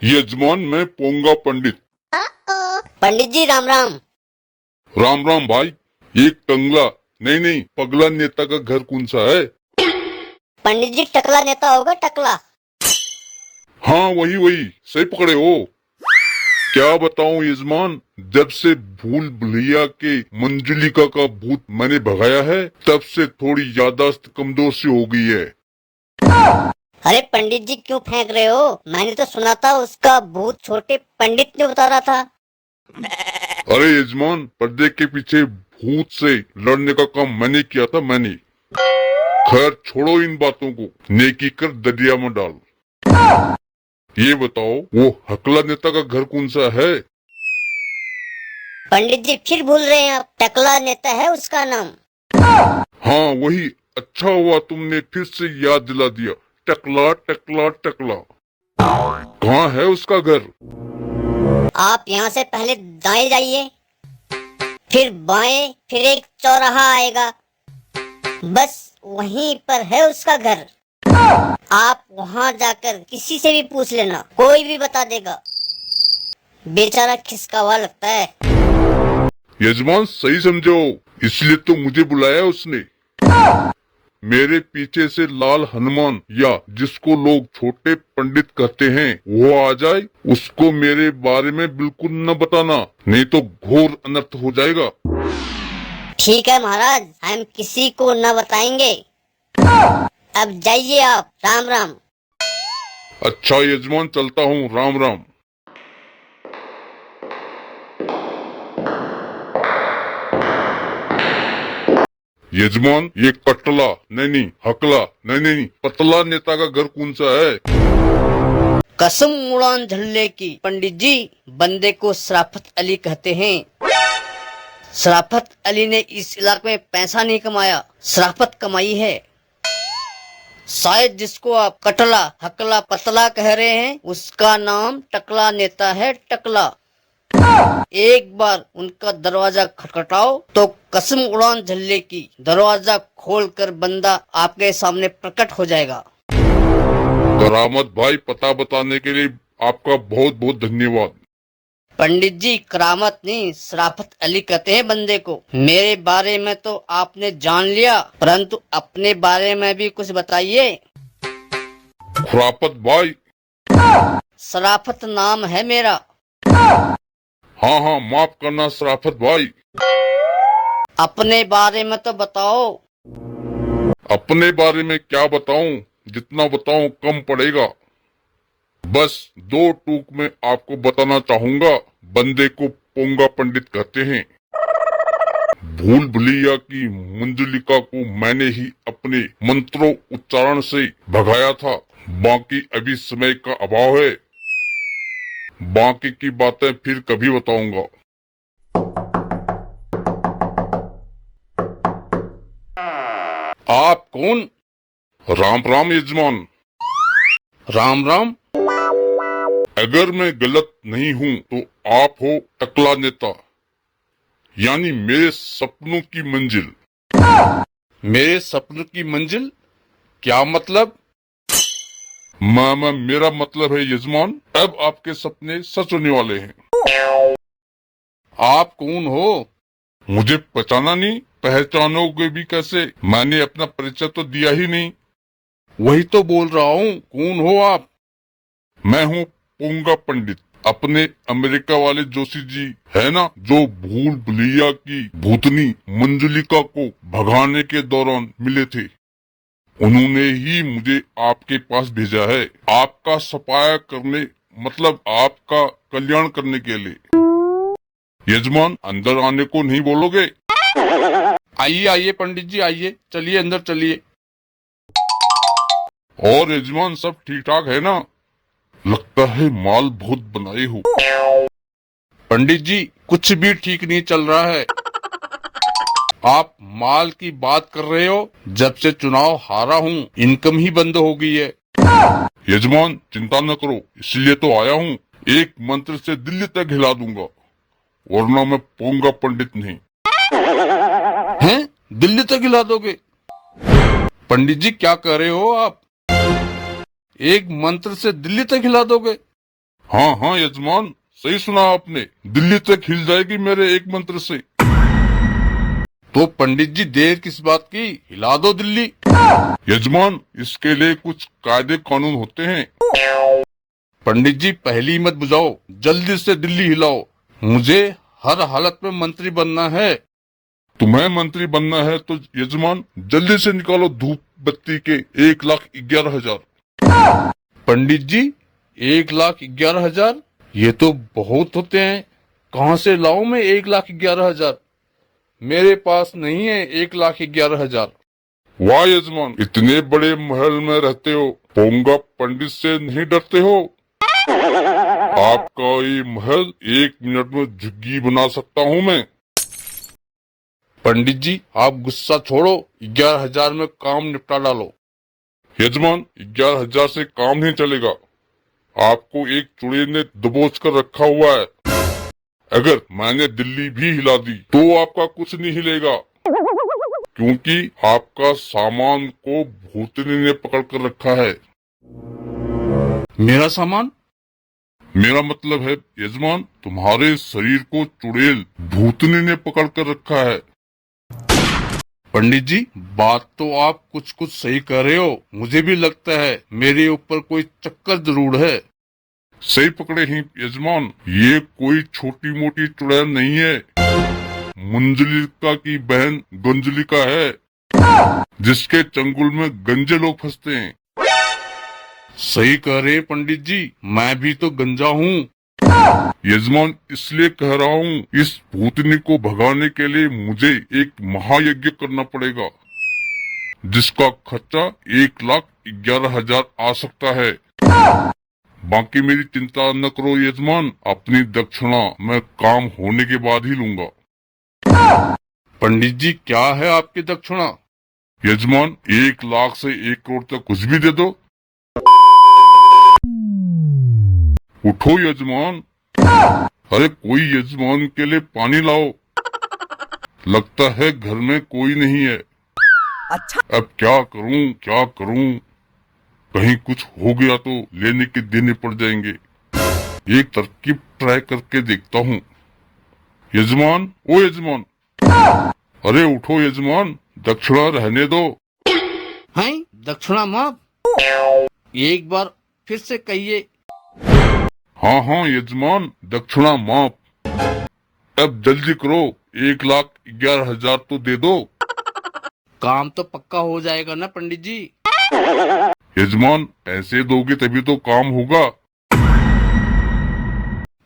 यजमान, मैं पोंगा पंडित। पंडित जी राम राम। राम राम भाई। एक टंगला नहीं नहीं पगला नेता का घर कौन सा है? पंडित जी टकला नेता होगा, टकला। हाँ वही वही, सही पकड़े हो। क्या बताऊं यजमान, जब से भूल भुलैया के मंजुलिका का भूत मैंने भगाया है, तब से थोड़ी याददाश्त कमजोर सी हो गई है। अरे पंडित जी क्यों फेंक रहे हो? मैंने तो सुना था उसका भूत छोटे पंडित ने उतारा था। अरे यजमान, पर्दे के पीछे भूत से लड़ने का काम मैंने किया था, मैंने। खैर छोड़ो इन बातों को, नेकी कर दरिया में डाल। ये बताओ, वो हकला नेता का घर कौन सा है? पंडित जी फिर भूल रहे हैं आप, टकला नेता है उसका नाम। हाँ वही। अच्छा हुआ तुमने फिर से याद दिला दिया। टकला टकला टकला। कहाँ है उसका घर? आप यहाँ से पहले दाएं जाइए, फिर बाएं, फिर एक चौराहा आएगा, बस वहीं पर है उसका घर। आप वहाँ जाकर किसी से भी पूछ लेना, कोई भी बता देगा। बेचारा खिसका हुआ लगता है। यजमान सही समझो, इसलिए तो मुझे बुलाया उसने। मेरे पीछे से लाल हनुमान, या जिसको लोग छोटे पंडित कहते हैं, वो आ जाए। उसको मेरे बारे में बिल्कुल न बताना, नहीं तो घोर अनर्थ हो जाएगा। ठीक है महाराज, हम किसी को न बताएंगे। अब जाइए आप, राम राम। अच्छा यजमान, चलता हूँ, राम राम। यजमान, ये कटला नहीं नहीं, हकला नहीं नहीं, पतला नेता का घर कौन सा है? कसम उड़ान झल्ले की पंडित जी, बंदे को शराफत अली कहते हैं। शराफत अली ने इस इलाके में पैसा नहीं कमाया, शराफत कमाई है। शायद जिसको आप कटला हकला पतला कह रहे हैं, उसका नाम टकला नेता है, टकला। एक बार उनका दरवाजा खटखटाओ तो कसम उड़ान झल्ले की, दरवाजा खोलकर बंदा आपके सामने प्रकट हो जाएगा। करामत भाई, पता बताने के लिए आपका बहुत बहुत धन्यवाद। पंडित जी करामत नहीं, शराफत अली कहते हैं बंदे को। मेरे बारे में तो आपने जान लिया, परंतु अपने बारे में भी कुछ बताइए। खुरापत भाई। शराफत नाम है मेरा। हाँ हाँ, माफ करना शराफत भाई। अपने बारे में तो बताओ। अपने बारे में क्या बताऊं, जितना बताऊं कम पड़ेगा। बस दो टूक में आपको बताना चाहूंगा, बंदे को पोंगा पंडित कहते हैं। भूल भुलैया की मंजुलिका को मैंने ही अपने मंत्रों उच्चारण से भगाया था। बाकी अभी समय का अभाव है, बाकी की बातें फिर कभी बताऊंगा। आप कौन? राम राम यजमान। राम राम। अगर मैं गलत नहीं हूँ तो आप हो टकला नेता, यानी मेरे सपनों की मंजिल। मेरे सपनों की मंजिल? क्या मतलब? मेरा मतलब है यजमान, अब आपके सपने सच होने वाले हैं। आप कौन हो? मुझे पहचाना नहीं? पहचानोगे भी कैसे, मैंने अपना परिचय तो दिया ही नहीं। वही तो बोल रहा हूँ, कौन हो आप? मैं हूँ पोंगा पंडित, अपने अमेरिका वाले जोशी जी है ना, जो भूल भुलैया की भूतनी मंजुलिका को भगाने के दौरान मिले थे। उन्होंने ही मुझे आपके पास भेजा है, आपका सफाया करने, मतलब आपका कल्याण करने के लिए। यजमान, अंदर आने को नहीं बोलोगे? आइए आइए पंडित जी, आइए, चलिए अंदर चलिए। और यजमान, सब ठीक ठाक है ना? लगता है माल बहुत बनाए हो। पंडित जी कुछ भी ठीक नहीं चल रहा है। आप माल की बात कर रहे हो? जब से चुनाव हारा हूँ, इनकम ही बंद हो गई है। यजमान चिंता न करो, इसलिए तो आया हूँ। एक मंत्र से दिल्ली तक हिला दूंगा, वरना मैं पोंगा पंडित नहीं। हैं? दिल्ली तक हिला दोगे? पंडित जी क्या कह रहे हो आप? एक मंत्र से दिल्ली तक हिला दोगे? हाँ हाँ यजमान, सही सुना आपने, दिल्ली तक हिल जाएगी मेरे एक मंत्र से। तो पंडित जी देर किस बात की, हिला दो दिल्ली। यजमान, इसके लिए कुछ कायदे कानून होते हैं। पंडित जी पहली मत बुझाओ, जल्दी से दिल्ली हिलाओ, मुझे हर हालत में मंत्री बनना है। तुम्हें मंत्री बनना है तो यजमान जल्दी से निकालो धूप बत्ती के 1,11,000। पंडित जी 1,11,000, ये तो बहुत होते हैं, कहाँ से लाऊं मैं 1,11,000? मेरे पास नहीं है 1,11,000। वाह यजमान, इतने बड़े महल में रहते हो, पोंगा पंडित से नहीं डरते हो? आपका ये महल 1 मिनट में झुग्गी बना सकता हूँ मैं। पंडित जी आप गुस्सा छोड़ो, 11,000 में काम निपटा डालो। यजमान, 11,000 से काम नहीं चलेगा, आपको एक चुड़ैल ने दबोच कर रखा हुआ है। अगर मैंने दिल्ली भी हिला दी तो आपका कुछ नहीं हिलेगा, क्योंकि आपका सामान को भूतनी ने पकड़ कर रखा है। मेरा सामान? मेरा मतलब है यजमान, तुम्हारे शरीर को चुड़ैल भूतनी ने पकड़ कर रखा है। पंडित जी बात तो आप कुछ कुछ सही कह रहे हो, मुझे भी लगता है मेरे ऊपर कोई चक्कर जरूर है। सही पकड़े ही यजमान, ये कोई छोटी मोटी चुड़ैल नहीं है, मंजलिका की बहन गंजलिका है, जिसके चंगुल में गंजे लोग फंसते हैं। सही कह रहे पंडित जी, मैं भी तो गंजा हूँ। यजमान, इसलिए कह रहा हूँ, इस भूतनी को भगाने के लिए मुझे एक महायज्ञ करना पड़ेगा, जिसका खर्चा 1,11,000 आ सकता है। बाकी मेरी चिंता न करो यजमान, अपनी दक्षिणा मैं काम होने के बाद ही लूंगा। पंडित जी क्या है आपकी दक्षिणा? यजमान, 1,00,000 से 1 करोड़ तक कुछ भी दे दो। उठो यजमान, अरे कोई यजमान के लिए पानी लाओ, लगता है घर में कोई नहीं है। अच्छा, अब क्या करूं, कहीं कुछ हो गया तो लेने के देने पड़ जाएंगे। एक तरकीब ट्राई करके देखता हूँ। यजमान, ओ यजमान, अरे उठो यजमान, दक्षिणा रहने दो। हैं दक्षिणा माफ? एक बार फिर से कहिए। हाँ हाँ यजमान, दक्षिणा माफ। अब जल्दी करो, 1,11,000 तो दे दो। काम तो पक्का हो जाएगा ना पंडित जी? यजमान, पैसे दोगे तभी तो काम होगा।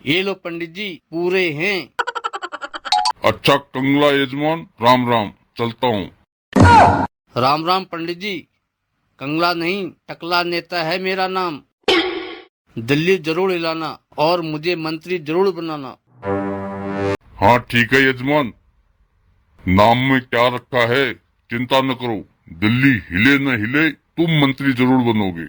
ये लो पंडित जी, पूरे हैं। अच्छा कंगला यजमान, राम राम, चलता हूँ। राम राम पंडित जी, कंगला नहीं टकला नेता है मेरा नाम। दिल्ली जरूर हिलाना और मुझे मंत्री जरूर बनाना। हाँ ठीक है यजमान, नाम में क्या रखा है चिंता न करो, दिल्ली हिले न हिले तुम मंत्री जरूर बनोगे।